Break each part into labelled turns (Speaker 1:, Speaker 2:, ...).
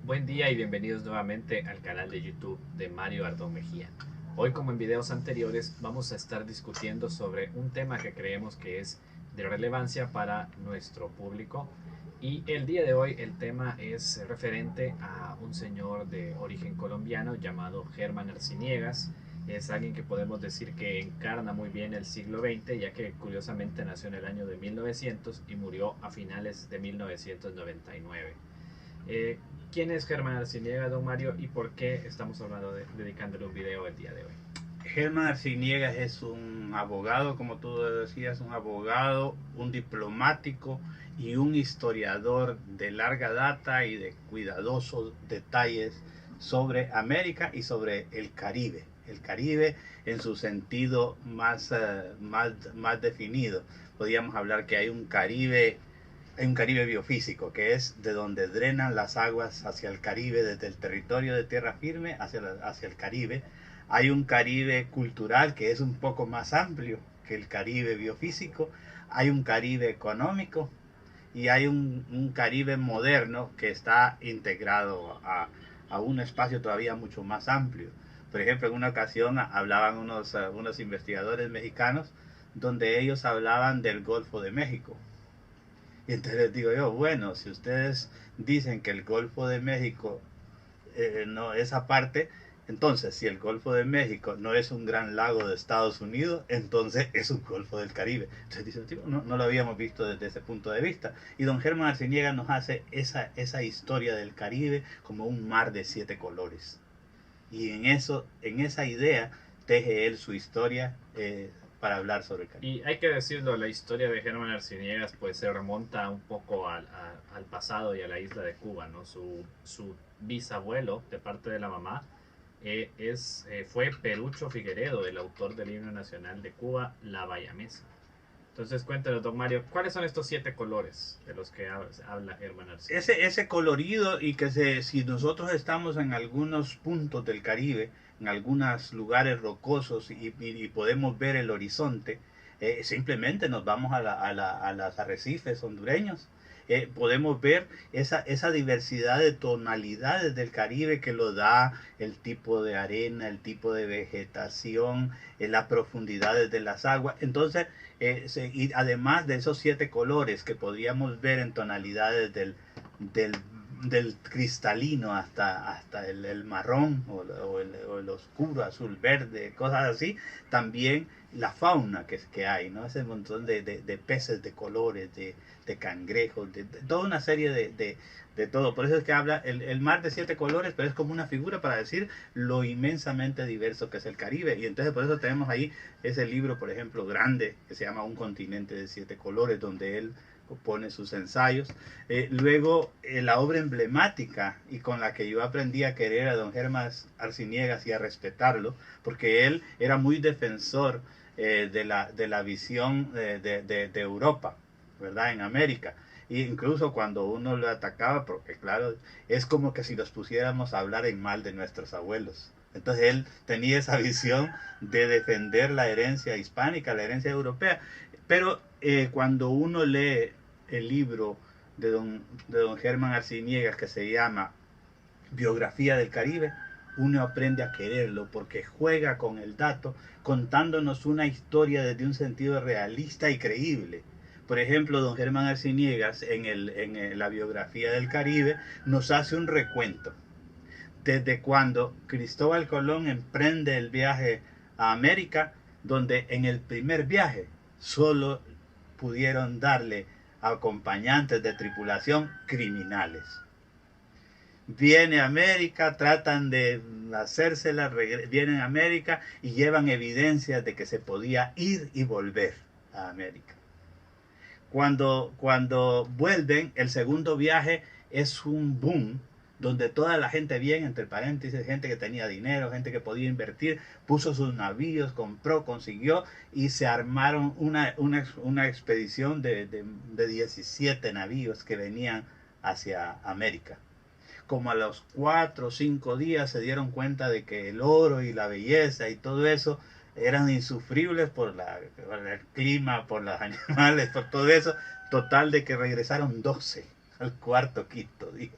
Speaker 1: Buen día y bienvenidos nuevamente al canal de YouTube de Mario Ardón Mejía. Hoy, como en videos anteriores, vamos a estar discutiendo sobre un tema que creemos que es de relevancia para nuestro público. Y el día de hoy el tema es referente a un señor de origen colombiano llamado Germán Arciniegas. Es alguien que podemos decir que encarna muy bien el siglo XX, ya que curiosamente nació en el año de 1900 y murió a finales de 1999. Eh, ¿Quién es Germán Arciniega, don Mario, y por qué estamos hablando dedicándole un video el día de hoy?
Speaker 2: Germán Arciniegas es un abogado, como tú decías, un abogado, un diplomático y un historiador de larga data y de cuidadosos detalles sobre América y sobre el Caribe. El Caribe en su sentido más definido. Podríamos hablar que hay un Caribe biofísico, que es de donde drenan las aguas hacia el Caribe, desde el territorio de tierra firme hacia el Caribe. Hay un Caribe cultural que es un poco más amplio que el Caribe biofísico. Hay un Caribe económico y hay un Caribe moderno que está integrado a un espacio todavía mucho más amplio. Por ejemplo, en una ocasión hablaban unos investigadores mexicanos donde ellos hablaban del Golfo de México. Y entonces les digo yo, bueno, si ustedes dicen que el Golfo de México no, esa parte, entonces si el Golfo de México no es un gran lago de Estados Unidos, entonces es un Golfo del Caribe. Entonces dicen, no lo habíamos visto desde ese punto de vista. Y don Germán Arciniega nos hace esa historia del Caribe como un mar de 7 colores. Y en esa idea, teje él su historia para hablar sobre el Caribe.
Speaker 1: Y hay que decirlo, la historia de Germán Arciniegas pues se remonta un poco al pasado y a la isla de Cuba, ¿no? Su bisabuelo, de parte de la mamá, fue Perucho Figueredo, el autor del himno nacional de Cuba, La Bayamesa. Entonces cuéntanos, don Mario, ¿cuáles son estos 7 colores de los que habla Germán Arciniegas?
Speaker 2: Ese colorido y que si nosotros estamos en algunos puntos del Caribe, en algunos lugares rocosos y podemos ver el horizonte, simplemente nos vamos a las arrecifes hondureños. Podemos ver esa diversidad de tonalidades del Caribe que lo da el tipo de arena, el tipo de vegetación, las profundidades de las aguas. Entonces, y además de esos 7 colores que podríamos ver en tonalidades del, del cristalino hasta el marrón o el oscuro, azul, verde, cosas así, también la fauna que hay, ¿no? Ese montón de peces de colores, de cangrejos, de toda una serie de todo. Por eso es que habla el mar de 7 colores, pero es como una figura para decir lo inmensamente diverso que es el Caribe. Y entonces por eso tenemos ahí ese libro, por ejemplo, grande, que se llama Un continente de 7 colores, donde él pone sus ensayos. Luego, la obra emblemática y con la que yo aprendí a querer a don Germán Arciniegas y a respetarlo, porque él era muy defensor de la visión de Europa, ¿verdad? En América. E incluso cuando uno lo atacaba, porque claro, es como que si los pusiéramos a hablar en mal de nuestros abuelos. Entonces él tenía esa visión de defender la herencia hispánica, la herencia europea. Pero cuando uno lee el libro de don Germán Arciniegas que se llama Biografía del Caribe, uno aprende a quererlo porque juega con el dato, contándonos una historia desde un sentido realista y creíble. Por ejemplo, don Germán Arciniegas en la biografía del Caribe nos hace un recuento desde cuando Cristóbal Colón emprende el viaje a América, donde en el primer viaje solo pudieron darle acompañantes de tripulación criminales. Viene a América, tratan de hacérsela, vienen a América y llevan evidencias de que se podía ir y volver a América. Cuando vuelven, el segundo viaje es un boom, donde toda la gente bien, entre paréntesis, gente que tenía dinero, gente que podía invertir, puso sus navíos, compró, consiguió y se armaron una expedición de 17 navíos que venían hacia América. Como a los 4 o 5 días se dieron cuenta de que el oro y la belleza y todo eso eran insufribles por el clima, por los animales, por todo eso. Total de que regresaron 12 al cuarto, quinto día.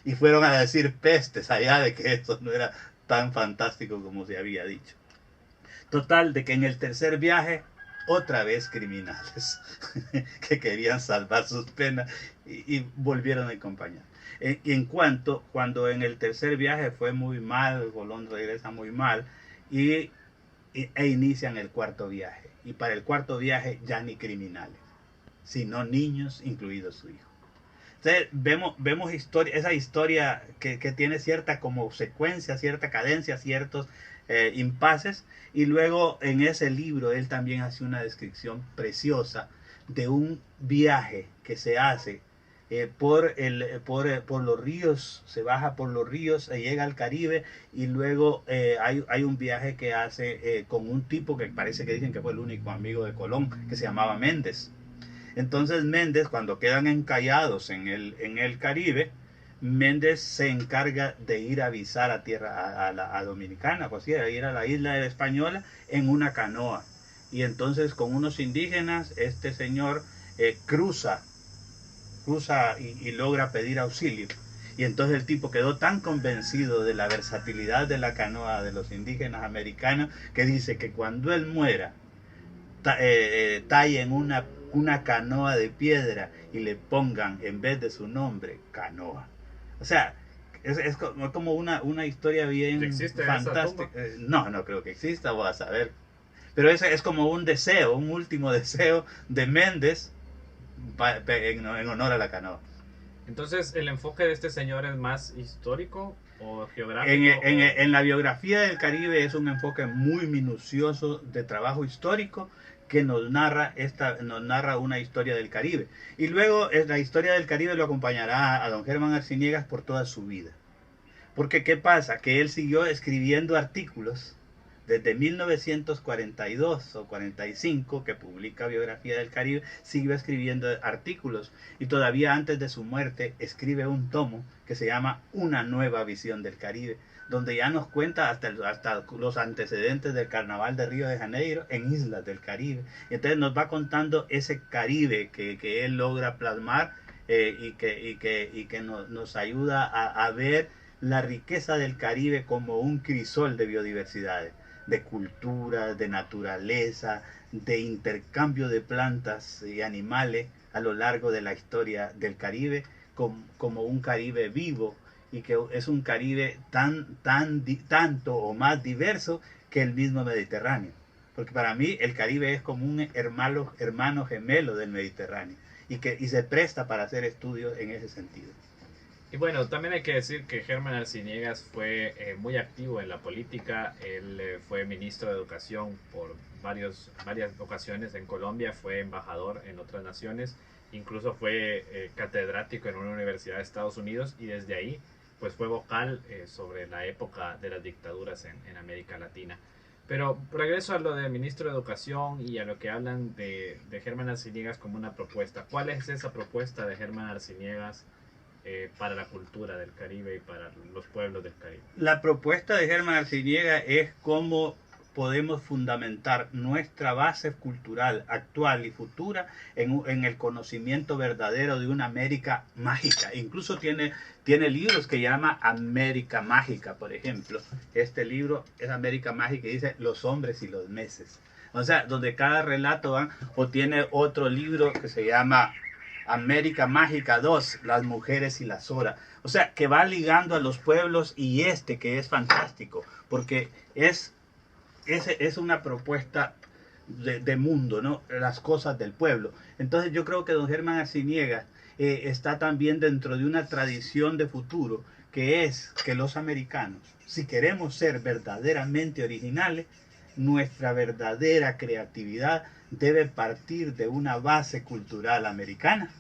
Speaker 2: Y fueron a decir pestes allá de que esto no era tan fantástico como se había dicho. Total, de que en el tercer viaje, otra vez criminales que querían salvar sus penas y volvieron a acompañar. Cuando en el tercer viaje fue muy mal, Colón regresa muy mal e inician el cuarto viaje. Y para el cuarto viaje ya ni criminales, sino niños, incluido su hijo. Entonces, vemos esa historia que tiene cierta como secuencia, cierta cadencia, ciertos impases. Y luego en ese libro él también hace una descripción preciosa de un viaje que se hace por los ríos, se baja por los ríos, se llega al Caribe y luego hay un viaje que hace con un tipo que parece que dicen que fue el único amigo de Colón, que se llamaba Méndez. Entonces Méndez, cuando quedan encallados en el Caribe, Méndez se encarga de ir a avisar a tierra a Dominicana, pues sí, a ir a la isla española en una canoa. Y entonces con unos indígenas, este señor cruza y logra pedir auxilio. Y entonces el tipo quedó tan convencido de la versatilidad de la canoa de los indígenas americanos que dice que cuando él muera, tallen una canoa de piedra y le pongan en vez de su nombre canoa. O sea, es como una historia bien fantástica. No creo que exista, voy a saber. Pero ese es como un deseo, un último deseo de Méndez en honor a la canoa.
Speaker 1: Entonces, ¿el enfoque de este señor es más histórico o geográfico?
Speaker 2: En la biografía del Caribe es un enfoque muy minucioso de trabajo histórico que nos narra una historia del Caribe. Y luego la historia del Caribe lo acompañará a don Germán Arciniegas por toda su vida. Porque ¿qué pasa? Que él siguió escribiendo artículos desde 1942 o 45, que publica Biografía del Caribe, siguió escribiendo artículos y todavía antes de su muerte escribe un tomo que se llama Una nueva visión del Caribe, donde ya nos cuenta hasta los antecedentes del Carnaval de Río de Janeiro en islas del Caribe. Y entonces nos va contando ese Caribe que él logra plasmar y que nos ayuda a ver la riqueza del Caribe como un crisol de biodiversidades, de cultura, de naturaleza, de intercambio de plantas y animales a lo largo de la historia del Caribe, como un Caribe vivo, y que es un Caribe tanto o más diverso que el mismo Mediterráneo. Porque para mí el Caribe es como un hermano gemelo del Mediterráneo y se presta para hacer estudios en ese sentido.
Speaker 1: Y bueno, también hay que decir que Germán Arciniegas fue muy activo en la política. Él fue ministro de Educación por varias ocasiones en Colombia, fue embajador en otras naciones, incluso fue catedrático en una universidad de Estados Unidos y desde ahí pues fue vocal sobre la época de las dictaduras en América Latina. Pero regreso a lo del ministro de Educación y a lo que hablan de Germán Arciniegas como una propuesta. ¿Cuál es esa propuesta de Germán Arciniegas para la cultura del Caribe y para los pueblos del Caribe?
Speaker 2: La propuesta de Germán Arciniegas es cómo podemos fundamentar nuestra base cultural actual y futura en el conocimiento verdadero de una América mágica. Incluso tiene libros que llama América Mágica, por ejemplo. Este libro es América Mágica y dice Los hombres y los meses. O sea, donde cada relato va, o tiene otro libro que se llama América Mágica 2, las mujeres y las horas. O sea, que va ligando a los pueblos y que es fantástico, porque es una propuesta de mundo, ¿no? Las cosas del pueblo. Entonces yo creo que don Germán Arciniegas está también dentro de una tradición de futuro, que es que los americanos, si queremos ser verdaderamente originales, nuestra verdadera creatividad debe partir de una base cultural americana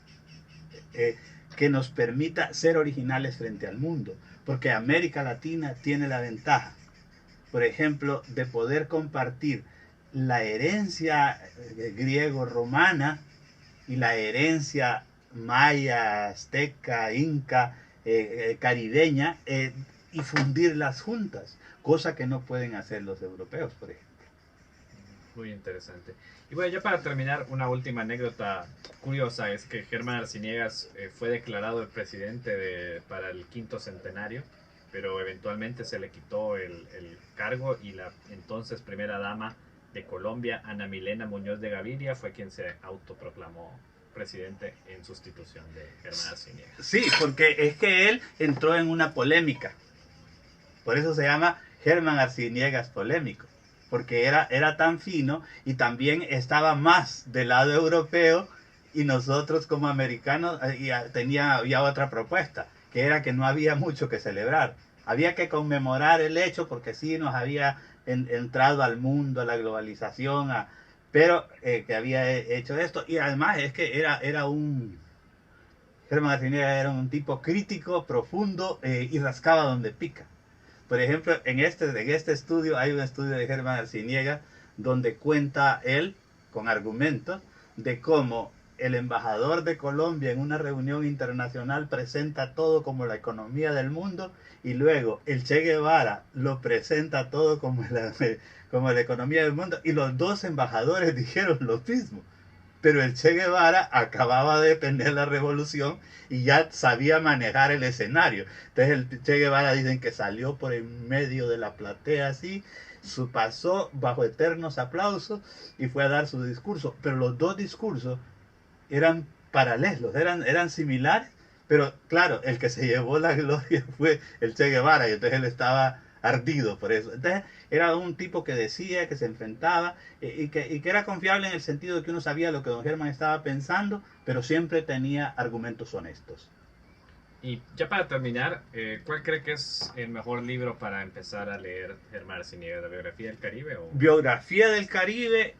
Speaker 2: que nos permita ser originales frente al mundo, porque América Latina tiene la ventaja, por ejemplo, de poder compartir la herencia griego-romana y la herencia maya, azteca, inca, caribeña, y fundirlas juntas, cosa que no pueden hacer los europeos, por ejemplo.
Speaker 1: Muy interesante. Y bueno, ya para terminar, una última anécdota curiosa es que Germán Arciniegas fue declarado el presidente para el quinto centenario, pero eventualmente se le quitó el cargo y la entonces primera dama de Colombia, Ana Milena Muñoz de Gaviria, fue quien se autoproclamó presidente en sustitución de Germán Arciniegas.
Speaker 2: Sí, porque es que él entró en una polémica. Por eso se llama Germán Arciniegas polémico. Porque era tan fino y también estaba más del lado europeo, y nosotros como americanos había otra propuesta, que era que no había mucho que celebrar. Había que conmemorar el hecho porque sí nos había entrado al mundo, a la globalización, pero que había hecho esto. Y además es que Germán Arciniegas era un tipo crítico, profundo, y rascaba donde pica. Por ejemplo, en este estudio hay un estudio de Germán Arciniegas donde cuenta él, con argumentos, de cómo el embajador de Colombia en una reunión internacional presenta todo como la economía del mundo, y luego el Che Guevara lo presenta todo como la economía del mundo, y los dos embajadores dijeron lo mismo. Pero el Che Guevara acababa de tener la revolución y ya sabía manejar el escenario. Entonces el Che Guevara dicen que salió por en medio de la platea así, pasó bajo eternos aplausos y fue a dar su discurso. Pero los dos discursos eran paralelos, eran similares, pero claro, el que se llevó la gloria fue el Che Guevara, y entonces él estaba ardido por eso. Entonces era un tipo que decía, que se enfrentaba, y que era confiable en el sentido de que uno sabía lo que don Germán estaba pensando, pero siempre tenía argumentos honestos.
Speaker 1: Y ya para terminar, ¿cuál cree que es el mejor libro para empezar a leer Germán Arciniegas? ¿La biografía del Caribe?
Speaker 2: Biografía del Caribe,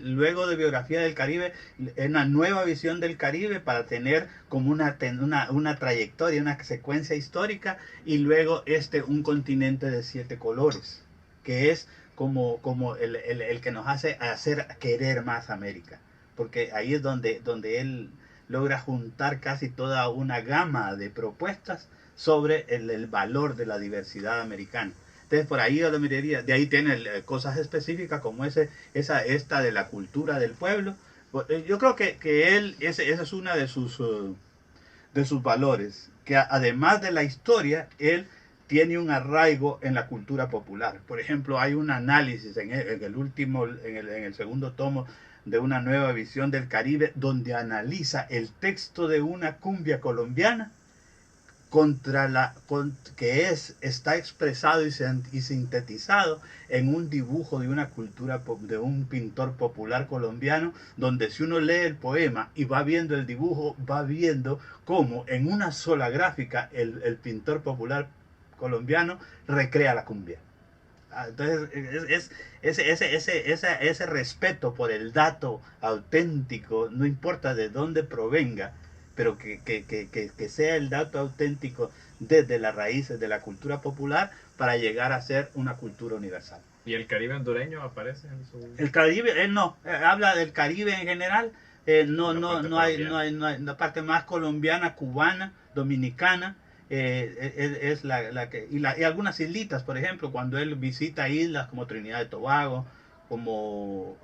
Speaker 2: luego de Biografía del Caribe, una nueva visión del Caribe para tener como una trayectoria, una secuencia histórica, y luego un continente de 7 colores, que es como el que nos hace hacer querer más América, porque ahí es donde él logra juntar casi toda una gama de propuestas sobre el valor de la diversidad americana. Entonces por ahí yo lo miraría, de ahí tiene cosas específicas como esta de la cultura del pueblo. Yo creo que ese es una de sus valores, que además de la historia, él tiene un arraigo en la cultura popular. Por ejemplo, hay un análisis en el segundo tomo de Una nueva visión del Caribe, donde analiza el texto de una cumbia colombiana que está expresado y sintetizado en un dibujo de una cultura de un pintor popular colombiano, donde si uno lee el poema y va viendo el dibujo, va viendo cómo en una sola gráfica el pintor popular colombiano recrea la cumbia. Entonces, ese respeto por el dato auténtico, no importa de dónde provenga, pero que sea el dato auténtico desde las raíces de la cultura popular para llegar a ser una cultura universal.
Speaker 1: ¿Y el Caribe hondureño aparece en su...?
Speaker 2: El Caribe, él no, habla del Caribe en general, no hay la parte más colombiana, cubana, dominicana. Es la que y algunas islitas, por ejemplo, cuando él visita islas como Trinidad y Tobago, como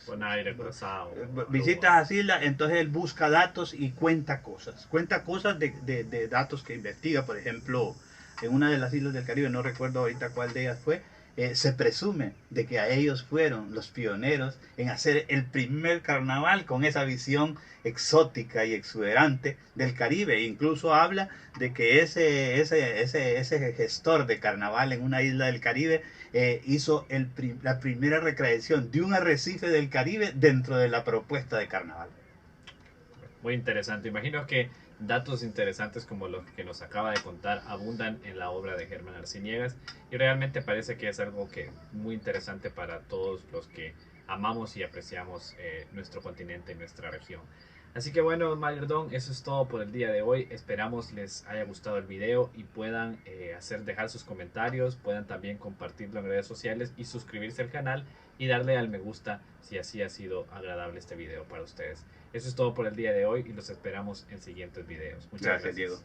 Speaker 1: Bonaire, Curazao,
Speaker 2: visita las islas, entonces él busca datos y cuenta cosas de datos que investiga. Por ejemplo, en una de las islas del Caribe, no recuerdo ahorita cuál de ellas fue, se presume de que a ellos fueron los pioneros en hacer el primer carnaval con esa visión exótica y exuberante del Caribe. Incluso habla de que ese gestor de carnaval en una isla del Caribe hizo la primera recreación de un arrecife del Caribe dentro de la propuesta de carnaval.
Speaker 1: Muy interesante. Imagino que datos interesantes como los que nos acaba de contar abundan en la obra de Germán Arciniegas, y realmente parece que es algo muy interesante para todos los que amamos y apreciamos nuestro continente y nuestra región. Así que bueno, Mayordón, eso es todo por el día de hoy. Esperamos les haya gustado el video y puedan dejar sus comentarios, puedan también compartirlo en redes sociales y suscribirse al canal y darle al me gusta si así ha sido agradable este video para ustedes. Eso es todo por el día de hoy y los esperamos en siguientes videos. Muchas gracias.
Speaker 2: Diego.